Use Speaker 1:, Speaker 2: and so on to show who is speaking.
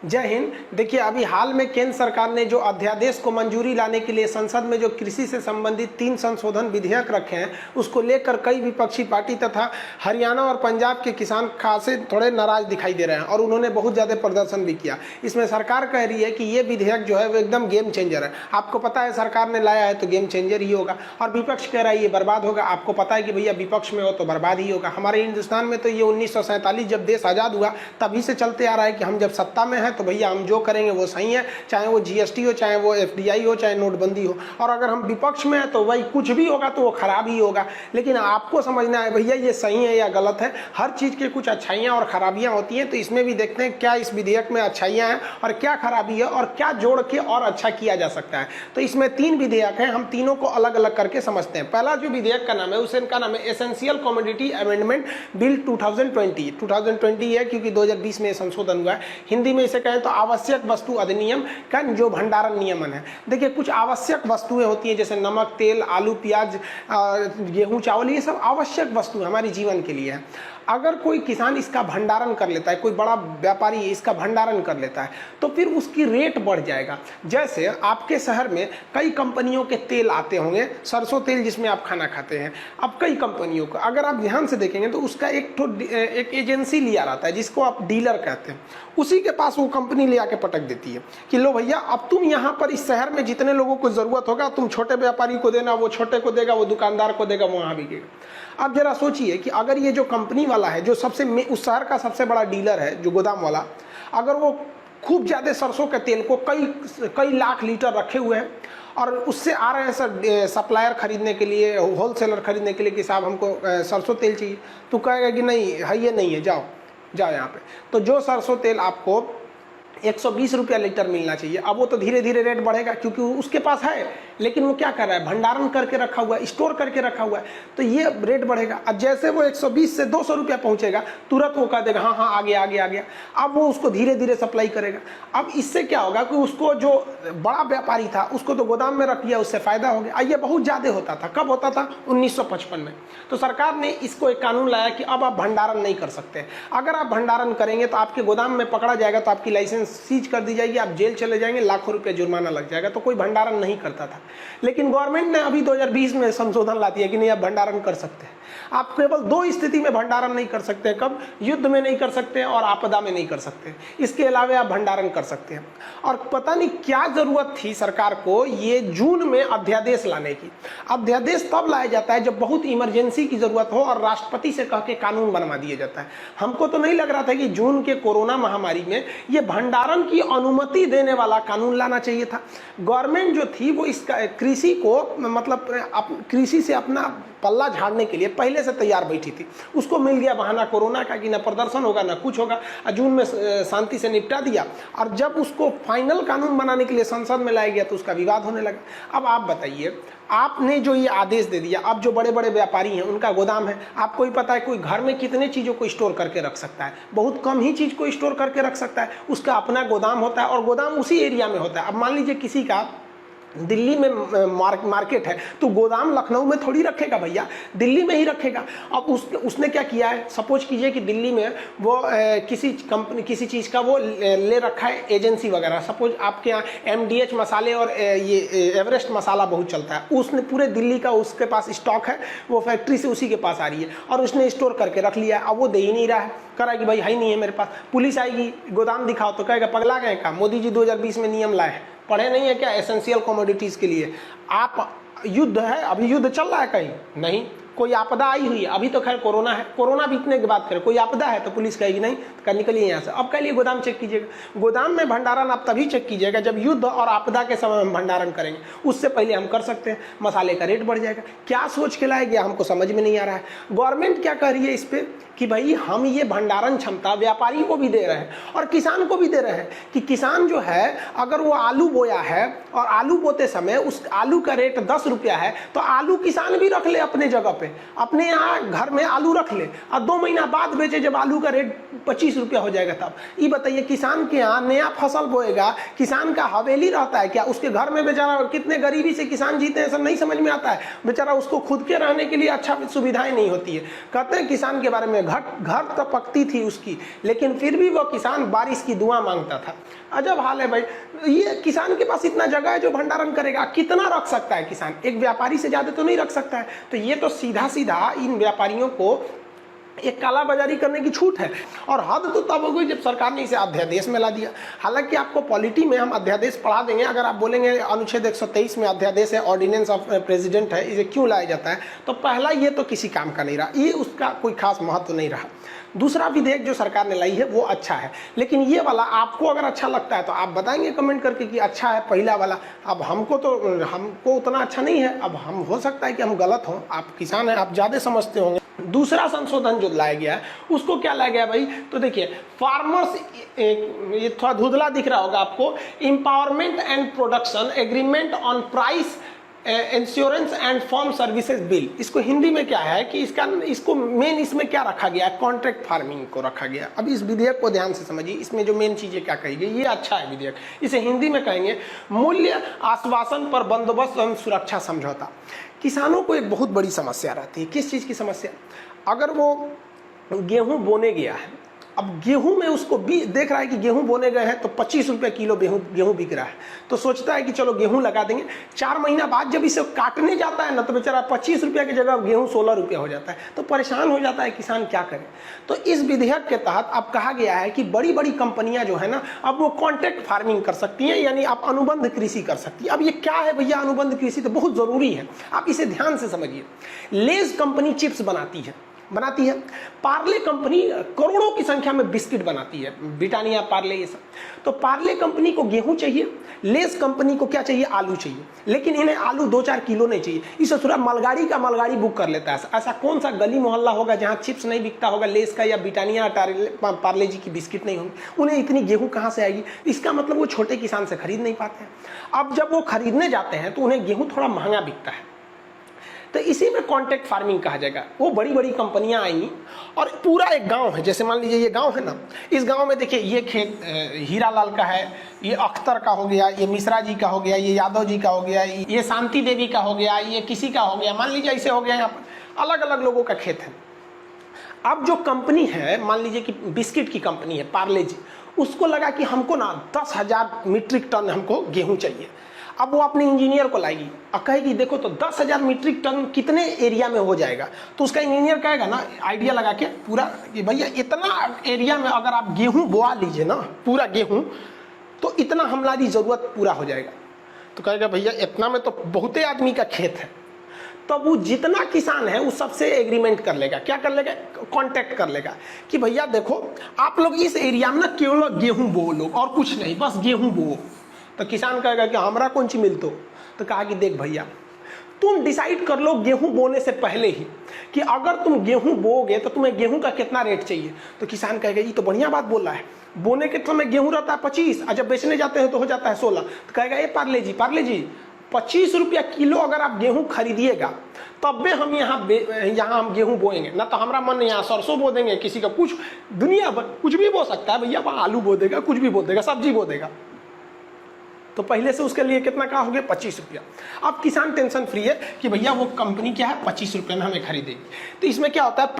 Speaker 1: जय हिंद। देखिए, अभी हाल में केंद्र सरकार ने जो अध्यादेश को मंजूरी लाने के लिए संसद में जो कृषि से संबंधित 3 संशोधन विधेयक रखे हैं, उसको लेकर कई विपक्षी पार्टी तथा हरियाणा और पंजाब के किसान खासे थोड़े नाराज दिखाई दे रहे हैं और उन्होंने बहुत ज़्यादा प्रदर्शन भी किया। इसमें सरकार कह रही है कि ये विधेयक जो है वो एकदम गेम चेंजर है। आपको पता है सरकार ने लाया है तो गेम चेंजर ही होगा, और विपक्ष कह रहा है ये बर्बाद होगा। आपको पता है कि भैया विपक्ष में हो तो बर्बाद ही होगा। हमारे हिंदुस्तान में तो ये 1947 जब देश आज़ाद हुआ तभी से चलते आ रहा है कि हम जब सत्ता में हैं तो भैया हम जो करेंगे वो सही है, चाहे वो जीएसटी हो, चाहे वो एफडीआई हो, चाहे नोटबंदी हो। और अगर हम विपक्ष में हैं तो वही कुछ भी होगा तो वो खराब ही होगा। लेकिन आपको समझना है भैया ये सही है या गलत है। हर चीज़ की कुछ अच्छाइयाँ और खराबियाँ होती हैं, तो इसमें भी देखते हैं क्या इस विधेयक में अच्छाइयाँ हैं और क्या खराबी है और क्या जोड़ के और अच्छा किया जा सकता है। तो इसमें 3 विधेयक हैं, हम तीनों को अलग अलग करके समझते हैं। पहला जो विधेयक का नाम है उसका नाम है एसेंशियल कमोडिटी अमेंडमेंट बिल 2020 है, क्योंकि 2020 में संशोधन हुआ है। हिंदी में इसे कहें तो आवश्यक वस्तु अधिनियम का जो भंडारण नियमन है। देखिए, कुछ आवश्यक वस्तुएं होती हैं जैसे नमक, तेल, आलू, प्याज, गेहूं, चावल, ये सब आवश्यक वस्तु हमारे जीवन के लिए है। अगर कोई किसान इसका भंडारण कर लेता है, कोई बड़ा व्यापारी इसका भंडारण कर लेता है, तो फिर उसकी रेट बढ़ जाएगा। जैसे आपके शहर में कई कंपनियों के तेल आते होंगे, सरसों तेल जिसमें आप खाना खाते हैं। अब कई कंपनियों को अगर आप ध्यान से देखेंगे तो उसका एक एजेंसी लिया रहता है जिसको आप डीलर कहते हैं। उसी के पास वो कंपनी ले आके पटक देती है कि लो भैया, अब तुम यहाँ पर इस शहर में जितने लोगों को जरूरत होगा तुम छोटे व्यापारी को देना, वो छोटे को देगा, वो दुकानदार को देगा, वहाँ बिकेगा। अब जरा सोचिए कि अगर ये जो कंपनी वाला है, जो उस शहर का सबसे बड़ा डीलर है, जो गोदाम वाला, अगर वो खूब ज़्यादा सरसों के तेल को कई लाख लीटर रखे हुए हैं और उससे आ रहे हैं सर सप्लायर खरीदने के लिए, होलसेलर खरीदने के लिए कि साहब हमको सरसों तेल चाहिए, तो कहेगा कि नहीं है, ये नहीं है, जाओ यहाँ पे। तो जो सरसों तेल आपको 120 रुपया लीटर मिलना चाहिए, अब वो तो धीरे धीरे रेट बढ़ेगा क्योंकि उसके पास है, लेकिन वो क्या कर रहा है, भंडारण करके रखा हुआ है, स्टोर करके रखा हुआ है, तो ये रेट बढ़ेगा। अब जैसे वो 120 से 200 रुपया पहुंचेगा, तुरंत वो कह देगा हाँ हाँ आ गया। अब वो उसको धीरे धीरे सप्लाई करेगा। अब इससे क्या होगा कि उसको जो बड़ा व्यापारी था उसको तो गोदाम में रख लिया, उससे फायदा हो गया। ये बहुत ज़्यादा होता था। कब होता था? 1955 में। तो सरकार ने इसको एक कानून लाया कि अब आप भंडारण नहीं कर सकते। अगर आप भंडारण करेंगे तो आपके गोदाम में पकड़ा जाएगा तो आपकी लाइसेंस सीज कर दी जाएगी, आप जेल चले जाएंगे, लाखों रुपए जुर्माना लग जाएगा। तो कोई भंडारण नहीं करता था। लेकिन गवर्नमेंट ने अभी 2020 में संशोधन ला दिया कि नहीं, आप भंडारण कर सकते हैं। आप केवल 2 स्थिति में भंडारण नहीं कर सकते। कब? युद्ध में नहीं कर सकते और आपदा में नहीं कर सकते। इसके अलावा आप भंडारण कर सकते हैं। और पता नहीं क्या जरूरत थी सरकार को ये जून में अध्यादेश लाने की। अध्यादेश तब लाया जाता है जब बहुत इमरजेंसी की जरूरत हो और राष्ट्रपति से कह के कानून बनवा दिया जाता है। हमको तो नहीं लग रहा था कि जून के कोरोना महामारी में ये भंडारण की अनुमति देने वाला कानून लाना चाहिए था। गवर्नमेंट जो थी वो इस कृषि को मतलब कृषि से अपना पल्ला झाड़ने के लिए पहले से तैयार बैठी थी। उसको मिल गया बहाना कोरोना का कि ना प्रदर्शन होगा ना कुछ होगा। जून में शांति से निपटा दिया और जब उसको फाइनल कानून बनाने के लिए संसद में लाया गया तो उसका विवाद होने लगा। अब आप बताइए, आपने जो ये आदेश दे दिया, अब जो बड़े बड़े व्यापारी हैं उनका गोदाम है, आपको ही पता है कोई घर में कितने चीज़ों को स्टोर करके रख सकता है, बहुत कम ही चीज़ को स्टोर करके रख सकता है। उसका अपना गोदाम होता है और गोदाम उसी एरिया में होता है। अब मान लीजिए किसी का दिल्ली में मार्केट है तो गोदाम लखनऊ में थोड़ी रखेगा भैया, दिल्ली में ही रखेगा। अब उसने क्या किया है, सपोज कीजिए कि दिल्ली में वो किसी कंपनी किसी चीज़ का वो ले रखा है एजेंसी वगैरह। सपोज आपके यहाँ MDH मसाले और ये एवरेस्ट मसाला बहुत चलता है, उसने पूरे दिल्ली का उसके पास स्टॉक है, वो फैक्ट्री से उसी के पास आ रही है और उसने स्टोर करके रख लिया है। अब वो दे ही नहीं रहा है, कह रहा है कि भाई है नहीं है मेरे पास। पुलिस आएगी, गोदाम दिखाओ, तो कहेगा पगला गए का, मोदी जी 2020 में नियम लाए हैं, पढ़े नहीं है क्या एसेंशियल कमोडिटीज के लिए? आप युद्ध है, अभी युद्ध चल रहा है कहीं नहीं, कोई आपदा आई हुई है, अभी तो खैर कोरोना है, कोरोना बीतने के बाद करें, कोई आपदा है तो पुलिस कहेगी नहीं तो निकलिए यहाँ से। अब कह लिए गोदाम चेक कीजिएगा। गोदाम में भंडारण आप तभी चेक कीजिएगा जब युद्ध और आपदा के समय हम भंडारण करेंगे, उससे पहले हम कर सकते हैं। मसाले का रेट बढ़ जाएगा। क्या सोच के लाया गया हमको समझ में नहीं आ रहा है। गवर्नमेंट क्या कह रही है इस पर कि भाई हम ये भंडारण क्षमता व्यापारी को भी दे रहे हैं और किसान को भी दे रहे हैं कि किसान जो है अगर वो आलू बोया है और आलू बोते समय उस आलू का रेट 10 रुपया है तो आलू किसान भी रख ले अपने जगह पे, अपने यहाँ घर में आलू रख ले और 2 महीना बाद बेचे जब आलू का रेट 25 रुपया हो जाएगा तब। ये बताइए, किसान के यहाँ नया फसल बोएगा, किसान का हवेली रहता है क्या? उसके घर में बेचारा कितने गरीबी से किसान जीते हैं, सब नहीं समझ में आता है। बेचारा उसको खुद के रहने के लिए अच्छा सुविधाएं नहीं होती है। कहते हैं किसान के बारे में है, घर तो पकती थी उसकी, लेकिन फिर भी वो किसान बारिश की दुआ मांगता था। अजब हाल है भाई। ये किसान के पास इतना जगह है जो भंडारण करेगा, कितना रख सकता है किसान? एक व्यापारी से ज़्यादा तो नहीं रख सकता है। तो ये तो सीधा सीधा इन व्यापारियों को एक काला बाजारी करने की छूट है। और हद तो तब हो गई जब सरकार ने इसे अध्यादेश में ला दिया। हालांकि आपको पॉलिटी में हम अध्यादेश पढ़ा देंगे, अगर आप बोलेंगे अनुच्छेद 123 में अध्यादेश है, ऑर्डिनेंस ऑफ प्रेसिडेंट है, इसे क्यों लाया जाता है, तो पहला ये तो किसी काम का नहीं रहा, ये उसका कोई खास महत्व नहीं रहा। दूसरा विधेयक जो सरकार ने लाई है वो अच्छा है, लेकिन ये वाला आपको अगर अच्छा लगता है तो आप बताएंगे कमेंट करके कि अच्छा है पहला वाला। अब हमको उतना अच्छा नहीं है, अब हम हो सकता है कि हम गलत हों, आप किसान हैं, आप ज़्यादा समझते होंगे। दूसरा संशोधन जो लाया गया है उसको क्या लाया गया भाई, तो देखिए फार्मर्स, ये थोड़ा धुंधला दिख रहा होगा आपको, empowerment and production agreement on price insurance and farm services bill. इसको हिंदी में क्या है कि इसको मेन इसमें क्या रखा गया है, कॉन्ट्रैक्ट फार्मिंग को रखा गया। अब इस विधेयक को ध्यान से समझिए, इसमें जो मेन चीजें क्या कही गई, ये अच्छा है विधेयक। इसे हिंदी में कहेंगे मूल्य आश्वासन पर बंदोबस्त एवं सुरक्षा समझौता। किसानों को एक बहुत बड़ी समस्या रहती है। किस चीज़ की समस्या? अगर वो गेहूं बोने गया है, अब गेहूं में उसको देख रहा है कि गेहूं बोने गए हैं तो 25 रुपये किलो गेहूं बिक रहा है, तो सोचता है कि चलो गेहूं लगा देंगे। 4 महीना बाद जब इसे काटने जाता है ना, तो बेचारा 25 रुपये की जगह गेहूं 16 रुपये हो जाता है, तो परेशान हो जाता है किसान, क्या करे। तो इस विधेयक के तहत अब कहा गया है कि बड़ी बड़ी कंपनियां जो है ना, अब वो कॉन्ट्रैक्ट फार्मिंग कर सकती हैं, यानी आप अनुबंध कृषि कर सकती है। अब ये क्या है भैया अनुबंध कृषि, तो बहुत जरूरी है, आप इसे ध्यान से समझिए। लेज कंपनी चिप्स बनाती है, पार्ले कंपनी करोड़ों की संख्या में बिस्किट बनाती है, ब्रिटानिया, पार्ले, ये सब। तो पार्ले कंपनी को गेहूं चाहिए, लेस कंपनी को क्या चाहिए, आलू चाहिए, लेकिन इन्हें आलू 2-4 किलो नहीं चाहिए। इसे थोड़ा मालगाड़ी बुक कर लेता है। ऐसा कौन सा गली मोहल्ला होगा जहां चिप्स नहीं बिकता होगा, लेस का या ब्रिटानिया पार्ले जी की बिस्किट नहीं होंगे? उन्हें इतनी गेहूं कहां से आएगी? इसका मतलब वो छोटे किसान से खरीद नहीं पाते हैं। अब जब वो खरीदने जाते हैं तो उन्हें गेहूं थोड़ा महंगा बिकता है, तो इसी में कॉन्ट्रैक्ट फार्मिंग कहा जाएगा। वो बड़ी बड़ी कंपनियां आएंगी और पूरा एक गांव है, जैसे मान लीजिए ये गांव है ना, इस गांव में देखिए ये खेत हीरालाल का है, ये अख्तर का हो गया, ये मिश्रा जी का हो गया, ये यादव जी का हो गया, ये शांति देवी का हो गया, ये किसी का हो गया, मान लीजिए ऐसे हो गया। यहाँ पर अलग अलग लोगों का खेत है। अब जो कंपनी है, मान लीजिए कि बिस्किट की कंपनी है पार्ले जी, उसको लगा कि हमको ना 10,000 मीट्रिक टन हमको गेहूँ चाहिए। अब वो अपने इंजीनियर को लाएगी और कहेगी देखो तो 10,000 मीट्रिक टन कितने एरिया में हो जाएगा, तो उसका इंजीनियर कहेगा ना आइडिया लगा के पूरा कि भैया इतना एरिया में अगर आप गेहूं बोआ लीजिए ना, पूरा गेहूं, तो इतना हमारी ज़रूरत पूरा हो जाएगा। तो कहेगा भैया इतना में तो बहुते आदमी का खेत है, तो वो जितना किसान है उस सबसे एग्रीमेंट कर लेगा। क्या कर लेगा? कॉन्ट्रैक्ट कर लेगा कि भैया देखो आप लोग इस एरिया में ना केवल गेहूं बो लो और कुछ नहीं, बस गेहूं बो। तो किसान कहेगा कि हमरा कौन सी मिलतो? तो कहा कि देख भैया तुम डिसाइड कर लो गेहूं बोने से पहले ही कि अगर तुम गेहूं बोओगे तो तुम्हें गेहूं का कितना रेट चाहिए। तो किसान कहेगा ये तो बढ़िया बात बोल रहा है, बोने के समय गेहूं रहता है 25 और जब बेचने जाते हैं तो हो जाता है 16। तो कहेगा ये पार्ले जी 25 रुपया किलो अगर आप गेहूं खरीदिएगा तब भी हम यहाँ हम गेहूं बोएंगे ना, तो हमारा मन यहाँ सरसों बो देंगे, किसी का कुछ दुनिया कुछ भी बो सकता है भैया, वहाँ आलू बो देगा, कुछ भी बो देगा, सब्जी बो देगा। तो पहले से उसके लिए कितना का हो गया? 25 रुपया। अब किसान टेंशन फ्री है कि भैया वो कंपनी क्या है 25 रुपये में हमें खरीदेगी। तो इसमें क्या होता है,